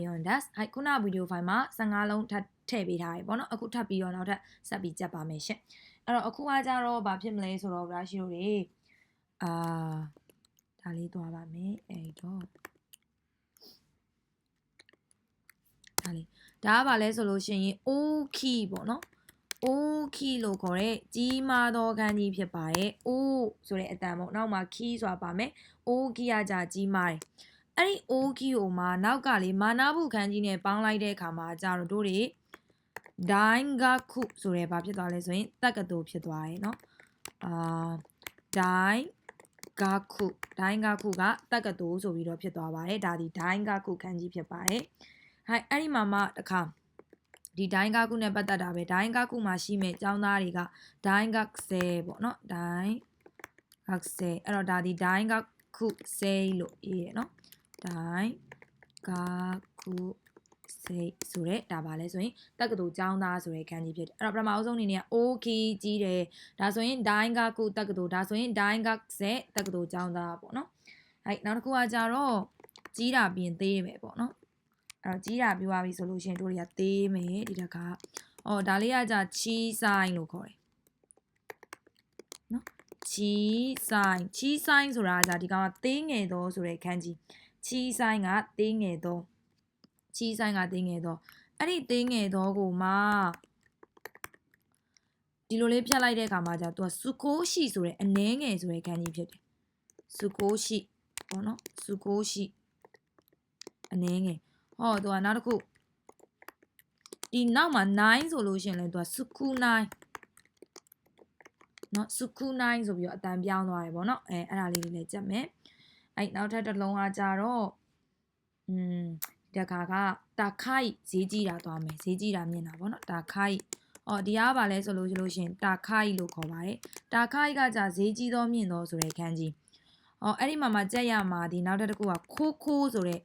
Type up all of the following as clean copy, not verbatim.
Yondas ဟိုက်ခုနဗီဒီယိုဖိုင်မှာ15လုံးထပ်ထည့်ပေးထားတယ်ပေါ့နော်အခုထပ်ပြီးတော့နောက်ထပ်ဆက်ပြီးကြက်ပါမယ်ရှင်အဲ့တော့အခုကကြတော့ဘာဖြစ်မလဲဆိုတော့ဗလားရှိတို့တွေဒါလေးသွားပါမယ်အဲ့တော့ဒါလေးဒါကဘာလဲဆိုလို့ရှိရင် O key ပေါ့နော် O key လို့ခေါ်တဲ့ကြီးမားသောခန်းကြီးဖြစ်ပါတယ် O ဆိုတဲ့အတန်ပေါ့နောက်မှာ key ဆိုတာပါမယ် O key ကကြာကြီးမားတယ်အဲ့ဒီ O key ကိုမှနောက်ကလေမာနာဘူးခန်းကြီးနဲ့ပေါင်းလိုက်တဲ့အခါမှာကြာတော့တို့တွေဒိုင်းဂခုဆိုရဲဘာဖြစ်သွားလဲဆိုရင်တက္ကသိုလ်ဖြစ်သွားတယ်เนาะဒိုင်းဂခုကတက္ကသိုလ်ဆိုပြီးတော့ဖြစ်သွားပါတယ်ဒါဒီဒိုင်းဂခုခန်းကြီးဖြစ်ပါတယ်ဟိုက်အဲ့ဒီမှာမှတစ်ခါဒီဒိုင်းဂခုနဲ့ပတ်သက်တာပဲဒိုင်းဂခုမှာရှိမဲ့ចောင်းသားတွေကဒိုင်းဂဆဲပေါ့เนาะဒိုင်းဂဆဲအဲ့တော့ဒါဒီဒိုင်းဂခုဆဲလို့ရေးရเนาะဒိုင်းဂခုစိတ်ဆိုရဲဒါပါလဲဆိုရင်တက္ကသိုလ်ကျောင်းသားဆိုရဲခန်းကြီးဖြစ်တယ်အဲ့တော့ပထမအဆုံးအနေနဲ့ okay ကြီးတယ်ဒါဆိုရင်ဒိုင်းကကုတက္ကသိုလ်ဒါဆိုရင်ဒိုင်းကဆက်တက္ကသိုလ်ကျောင်းသားပေါ့နော်အဲ့နောက်တစ်ခုကကြတော့ကြီးတာပြင်သေးမယ်ပေါ့နော်အဲ့တော့ကြီးတာပြီးသွားပြီဆိုလို့ရှိရင်တို့တွေကသေးမယ်ဒီတစ်ခါဒါလေးကကြချီဆိုင်လို့ခေါ်တယ်နော်ချီဆိုင်ဆိုတာကဒီကောင်ကသေးငယ်သောဆိုရဲခန်းကြီးချီဆိုင်ကသေးငယ်သောချီဆိုင်ကသေးငယ်တော့အဲ့ဒီသေးငယ်တော့ကိုမှဒီလိုလေးဖြတ်လိုက်တဲ့အခါမှာじゃသူကစုကိုးရှိဆိုတဲ့အနှဲငယ်ဆိုတဲ့ခန်းကြီးဖြစ်တယ်စုကိုးရှိပေါ့နော်စုကိုးရှိအနှဲငယ်သူကနောက်တစ်ခုဒီနောက်မှာ9ဆိုလို့ရှိရင်လည်းသူကစုကူ9နော်စုကူ9ဆိုပြီးတော့အတန်ပြောင်းသွားတယ်ပေါ့နော်အဲ့ဒါလေးလည်းကြက်မယ်အဲ့နောက်ထပ်တစ်လုံးကကြတော့တခါကတာခိုက်ဈေးကြီးတာသွားမယ်ဈေးကြီးတာမြင်တာပေါ့နော်တာခိုက်ဒီအားပါလဲဆိုလို့ရှိရင်တာခိုက်လို့ခေါ်ပါတယ်တာခိုက်ကကြာဈေးကြီးသောမြင့်သောဆိုတဲ့ခန်းကြီးအဲ့ဒီမှာကြက်ရမှာဒီနောက်တစ်ခုကခိုးဆိုတဲ့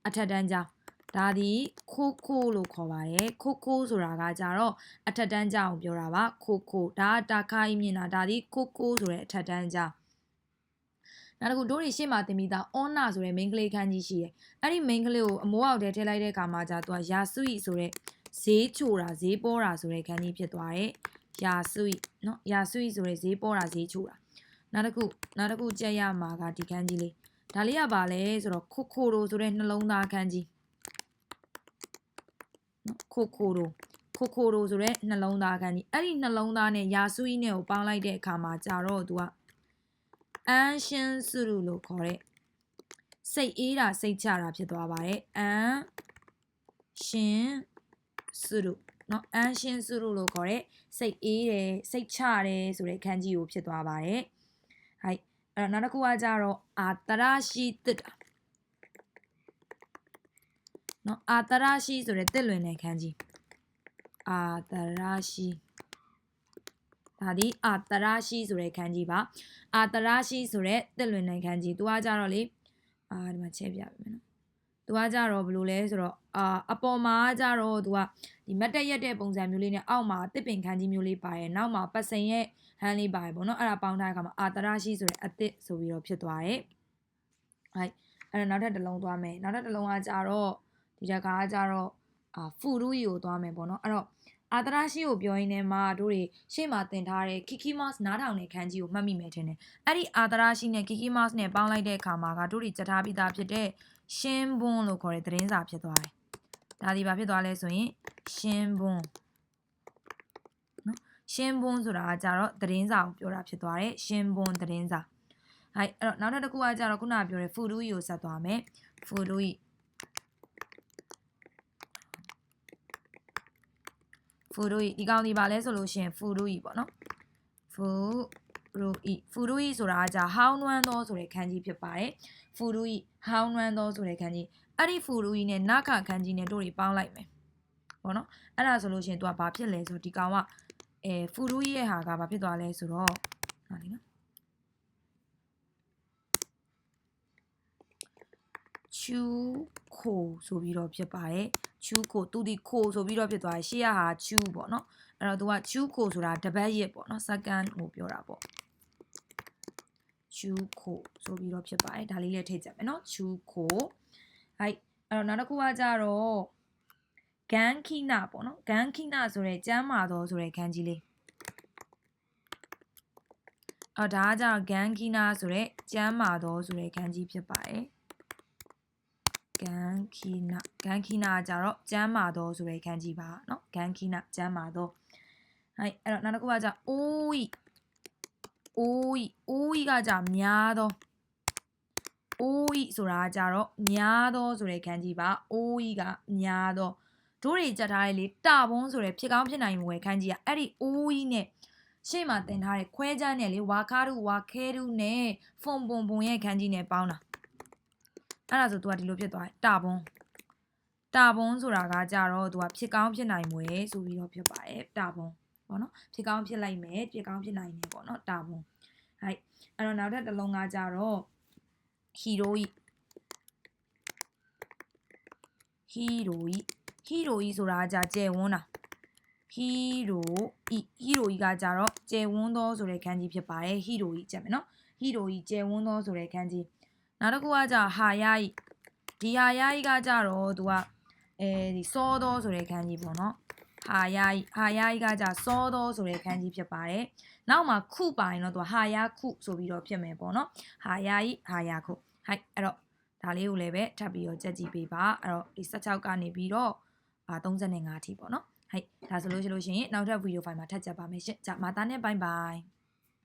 အထက်တန်းကျောင်းဒါဒီခိုးလို့ခေါ်ပါတယ်ခိုးဆိုတာကကြတော့အထက်တန်းကျောင်းကိုပြောတာပါခိုးဒါတာခိုက်မြင်တာဒါဒီခိုးဆိုတဲ့အထက်တန်းကျောင်းနောက်တစ်ခုတို့တွေရှေ့မှာတင်ပြီးသားအောနာဆိုတဲ့ main ကလေးခန်းကြီးရှိတယ်။အဲ့ဒီ main ကလေးကိုအမိုးအောက်ထဲထည့်လိုက်တဲ့အခါမှာじゃသူကယာဆွီဆိုတဲ့ဈေးချိုတာဈေးပေါ်တာဆိုတဲ့ခန်းကြီးဖြစ်သွားတယ်။ယာဆွီနော်ယာဆွီဆိုတဲ့ဈေးပေါ်တာဈေးချိုတာ။နောက်တစ်ခုကြက်ရမှာကဒီခန်းကြီးလေး။ဒါလေးကပါလဲဆိုတော့ခိုရိုဆိုတဲ့နှလုံးသားခန်းကြီး။နော်ခိုရိုဆိုတဲ့နှလုံးသားခန်းကြီး။အဲ့ဒီနှလုံးသားနဲ့ယာဆွီနဲ့ကိုပေါင်းလိုက်တဲ့အခါမှာじゃတော့သူကအန်ရှင်စုရုလို့ခေါ်တဲ့စိတ်အေးတာစိတ်ချတာဖြစ်သွားပါတယ်အန်ရှင်စုရုเนาะအန်ရှင်စုရုလို့ခေါ်တဲ့စိတ်အေးတယ်စိတ်ချတယ်ဆိုတဲ့ခန်းကြီးကိုဖြစ်သွားပါတယ်ဟိုက်အဲ့တော့နောက်တစ်ခုကကြတော့အာတရရှိတစ်တာเนาะအာတရရှိဆိုတဲ့တစ်လွင်တဲ့ခန်းကြီးအာတရရှိဒါဒီအာတရရှိဆိုတဲ့ခန်းကြီးပါအာတရရှိဆိုတဲ့တက်လွင်တဲ့ခန်းကြီးသူကကြတော့လေဒီမှာချက်ပြပေးမယ်နော်သူကကြတော့ဘယ်လိုလဲဆိုတော့အပေါ်မှာကြတော့သူကဒီမတ်တက်ရက်တဲ့ပုံစံမျိုးလေးနဲ့အောက်မှာတစ်ပင်ခန်းကြီးမျိုးလေးပါရဲ့နောက်မှာပတ်စင်ရဲ့ဟန်းလေးပါရဲ့ပေါ့နော်အဲ့ဒါပေါင်းထားတဲ့အခါမှာအာတရရှိဆိုတဲ့အတစ်ဆိုပြီးတော့ဖြစ်သွားတယ်ဟိုက်အဲ့တော့နောက်ထပ်တစ်လုံးသွားမယ်နောက်ထပ်တစ်လုံးကကြတော့ဒီတခါကကြတော့ဖူရူရီကိုသွားမယ်ပေါ့နော်အဲ့တော့အာတရရှိကိုပြောရင်းနဲ့မှတို့တွေရှေ့မှာတင်ထားတဲ့ Kiki Mouse နားထောင်တဲ့ခန်းကြီးကိုမှတ်မိမယ်ထင်တယ်။အဲ့ဒီအာတရရှိနဲ့ Kiki Mouse နဲ့ပေါင်းလိုက်တဲ့အခါမှာကတို့တွေကြထားပြီးသားဖြစ်တဲ့ရှင်းဘွန်းလို့ခေါ်တဲ့သတင်းစာဖြစ်သွားတယ်။ဒါဒီဘာဖြစ်သွားလဲဆိုရင်ရှင်းဘွန်းနော်ရှင်းဘွန်းဆိုတာကကြတော့သတင်းစာကိုပြောတာဖြစ်သွားတယ်။ရှင်းဘွန်းသတင်းစာ။အဲ့တော့နောက်ထပ်တစ်ခုကကြတော့ခုနကပြောတဲ့ဖူရူရီကိုဆက်သွားမယ်။ဖူရူရီဒီကောင်ဒီပါလဲဆိုလို့ရှိရင်ဖူရူရီပေါ့နော်ဖူရူရီဆိုတာကじゃဟောင်းနွမ်းသောဆိုတဲ့ခန်းကြီးဖြစ်ပါတယ်ဖူရူရီဟောင်းနွမ်းသောဆိုတဲ့ခန်းကြီးအဲ့ဒီဖူရူရီနဲ့နခခန်းကြီးနဲ့တို့တွေပေါင်းလိုက်မယ်ပေါ့နော်အဲ့ဒါဆိုလို့ရှိရင်သူကဘာဖြစ်လဲဆိုတော့ဒီကောင်ကဖူရူရီရဲ့ဟာကဘာဖြစ်သွားလဲဆိုတော့ဟာလေနော်ချူခိုဆိုပြီးတော့ဖြစ်ပါတယ်ချူခိုသူဒီခိုဆိုပြီးတော့ဖြစ်သွားတယ်ရှေ့ကဟာချူပေါ့နော်အဲ့တော့သူကချူခိုဆိုတာတပတ်ရစ်ပေါ့နော် second ကိုပြောတာပေါ့ချူခိုဆိုပြီးတော့ဖြစ်ပါတယ်ဒါလေးလည်းထည့်ကြမယ်နော်ချူခိုဟိုက် အဲ့တော့နောက်တစ်ခုကကြတော့ဂန်ခိနာပေါ့နော်ဂန်ခိနာဆိုတဲ့ကျမ်းမာသောဆိုတဲ့ခန်းကြီးလေးဒါကကြတော့ဂန်ခိနာဆိုတဲ့ကျမ်းမာသောဆိုတဲ့ခန်းကြီးဖြစ်ပါတယ်ဂန်ခိနာကြတော့ကျမ်းမာသောဆိုတဲ့ခန်းကြီးပါเนาะဂန်ခိနာကျမ်းမာသောအဲ့တော့နောက်တစ်ခုကကြအိုးဤကကြများသောအိုးဤဆိုတာကြတော့များသောဆိုတဲ့ခန်းကြီးပါအိုးဤကများသောတို့တွေကြက်ထားတဲ့လေတဘုံဆိုတဲ့ဖြစ်ကောင်းဖြစ်နိုင်မှုရဲ့ခန်းကြီးကအဲ့ဒီအိုးဤနဲ့ရှေ့မှာတင်ထားတဲ့ခွဲချမ်းနဲ့လေဝါခါရုဝါခဲရုနဲ့ဖုံပုံရဲ့ခန်းကြီးနဲ့ပေါင်းတာအဲ့ဒါဆို तू ကဒီလိုဖြစ်သွားတယ်တဘုံဆိုတာကကြတော့ तू ကဖြစ်ကောင်းဖြစ်နိုင်မှုရဲ့ဆိုပြီးတော့ဖြစ်ပါတယ်တဘုံပေါ့နော်ဖြစ်ကောင်းဖြစ်လိုက်မယ်ဖြစ်ကောင်းဖြစ်နိုင်တယ်ပေါ့နော်တဘုံအဲ့တော့နောက်ထပ်တစ်လုံးကကြတော့ဟီရိုဤဆိုတာကကျဲဝန်းတာဟီရိုဤကကြတော့ကျဲဝန်းသောဆိုတဲ့ခန်းကြီးဖြစ်ပါတယ်ဟီရိုဤကြက်မယ်နော်ဟီရိုဤကျဲဝန်းသောဆိုတဲ့ခန်းကြီးနောက်တစ်ခုကကြဟာယာဤဒီဟာယာဤကကြတော့ तू ကဒီစောသောဆိုတဲ့ခန်းကြီးပေါ့နော်ဟာယာဤကကြစောသောဆိုတဲ့ခန်းကြီးဖြစ်ပါတယ်နောက်မှာခုပါရင်တော့ तू ဟာယာခုဆိုပြီးတော့ဖြစ်မယ်ပေါ့နော်ဟာယာဤဟာယာခုအဲ့တော့ဒါလေးကိုလည်းပဲထပ်ပြီးတော့ကြက်ကြည့်ပေးပါအဲ့တော့ဒီ16ကနေပြီးတော့35အထိပေါ့နော်ဒါဆိုလို့ရှိရင်နောက်ထပ်ဗီဒီယိုဖိုင်မှာထပ်ကြပါမယ်ရှင်။မာသားနဲ့ဘိုင်ဘိုင်